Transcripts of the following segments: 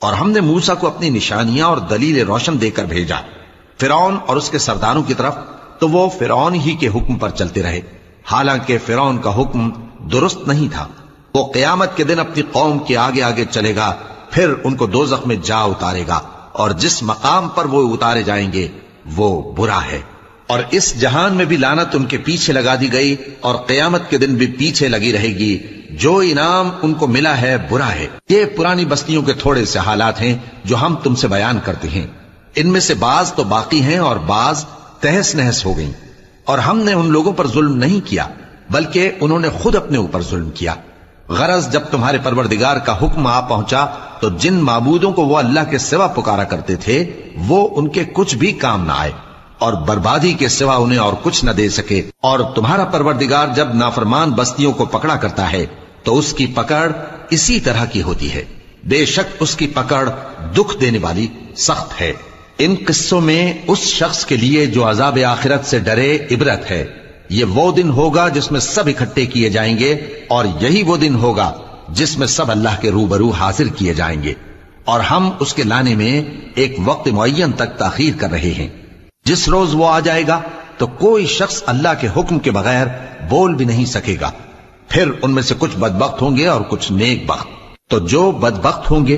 اور ہم نے موسیٰ کو اپنی نشانیاں اور دلیل روشن دے کر بھیجا فرعون اور اس کے سرداروں کی طرف، تو وہ فرعون ہی کے حکم پر چلتے رہے، حالانکہ فرعون کا حکم درست نہیں تھا۔ وہ قیامت کے دن اپنی قوم کے آگے آگے چلے گا، پھر ان کو دوزخ میں جا اتارے گا، اور جس مقام پر وہ اتارے جائیں گے وہ برا ہے۔ اور اس جہان میں بھی لعنت ان کے پیچھے لگا دی گئی، اور قیامت کے دن بھی پیچھے لگی رہے گی۔ جو انعام ان کو ملا ہے برا ہے۔ یہ پرانی بستیوں کے تھوڑے سے حالات ہیں جو ہم تم سے بیان کرتے ہیں، ان میں سے بعض تو باقی ہیں اور بعض تہس نہس ہو گئیں۔ اور ہم نے ان لوگوں پر ظلم نہیں کیا بلکہ انہوں نے خود اپنے اوپر ظلم کیا۔ غرض جب تمہارے پروردگار کا حکم آ پہنچا تو جن معبودوں کو وہ اللہ کے سوا پکارا کرتے تھے وہ ان کے کچھ بھی کام نہ آئے، اور بربادی کے سوا انہیں اور کچھ نہ دے سکے۔ اور تمہارا پروردگار جب نافرمان بستیوں کو پکڑا کرتا ہے تو اس کی پکڑ اسی طرح کی ہوتی ہے، بے شک اس کی پکڑ دکھ دینے والی سخت ہے۔ ان قصوں میں اس شخص کے لیے جو عذاب آخرت سے ڈرے عبرت ہے۔ یہ وہ دن ہوگا جس میں سب اکٹھے کیے جائیں گے، اور یہی وہ دن ہوگا جس میں سب اللہ کے روبرو حاضر کیے جائیں گے، اور ہم اس کے لانے میں ایک وقت معین تک تاخیر کر رہے ہیں۔ جس روز وہ آ جائے گا تو کوئی شخص اللہ کے حکم کے بغیر بول بھی نہیں سکے گا۔ پھر ان میں سے کچھ بدبخت ہوں گے اور کچھ نیک بخت۔ تو جو بدبخت ہوں گے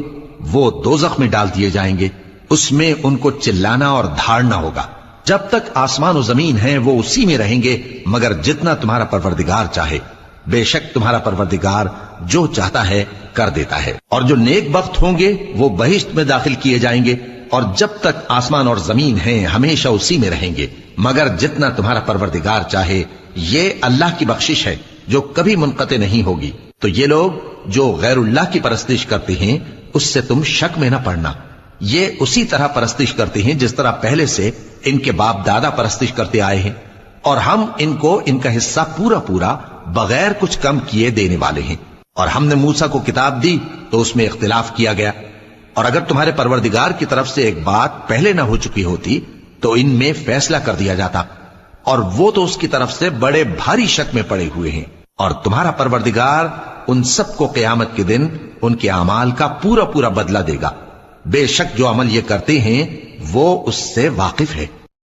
وہ دوزخ میں ڈال دیے جائیں گے، اس میں ان کو چلانا اور دھاڑنا ہوگا۔ جب تک آسمان و زمین ہیں وہ اسی میں رہیں گے مگر جتنا تمہارا پروردگار چاہے، بے شک تمہارا پروردگار جو چاہتا ہے کر دیتا ہے۔ اور جو نیک بخت ہوں گے وہ بہشت میں داخل کیے جائیں گے، اور جب تک آسمان اور زمین ہیں ہمیشہ اسی میں رہیں گے مگر جتنا تمہارا پروردگار چاہے۔ یہ اللہ کی بخشش ہے جو کبھی منقطع نہیں ہوگی۔ تو یہ لوگ جو غیر اللہ کی پرستش کرتے ہیں اس سے تم شک میں نہ پڑنا، یہ اسی طرح پرستش کرتے ہیں جس طرح پہلے سے ان کے باپ دادا پرستش کرتے آئے ہیں، اور ہم ان کو ان کا حصہ پورا پورا بغیر کچھ کم کیے دینے والے ہیں۔ اور ہم نے موسیٰ کو کتاب دی تو اس میں اختلاف کیا گیا، اور اگر تمہارے پروردگار کی طرف سے ایک بات پہلے نہ ہو چکی ہوتی تو ان میں فیصلہ کر دیا جاتا، اور وہ تو اس کی طرف سے بڑے بھاری شک میں پڑے ہوئے ہیں۔ اور تمہارا پروردگار ان سب کو قیامت کے دن ان کے اعمال کا پورا پورا بدلہ دے گا، بے شک جو عمل یہ کرتے ہیں وہ اس سے واقف ہے۔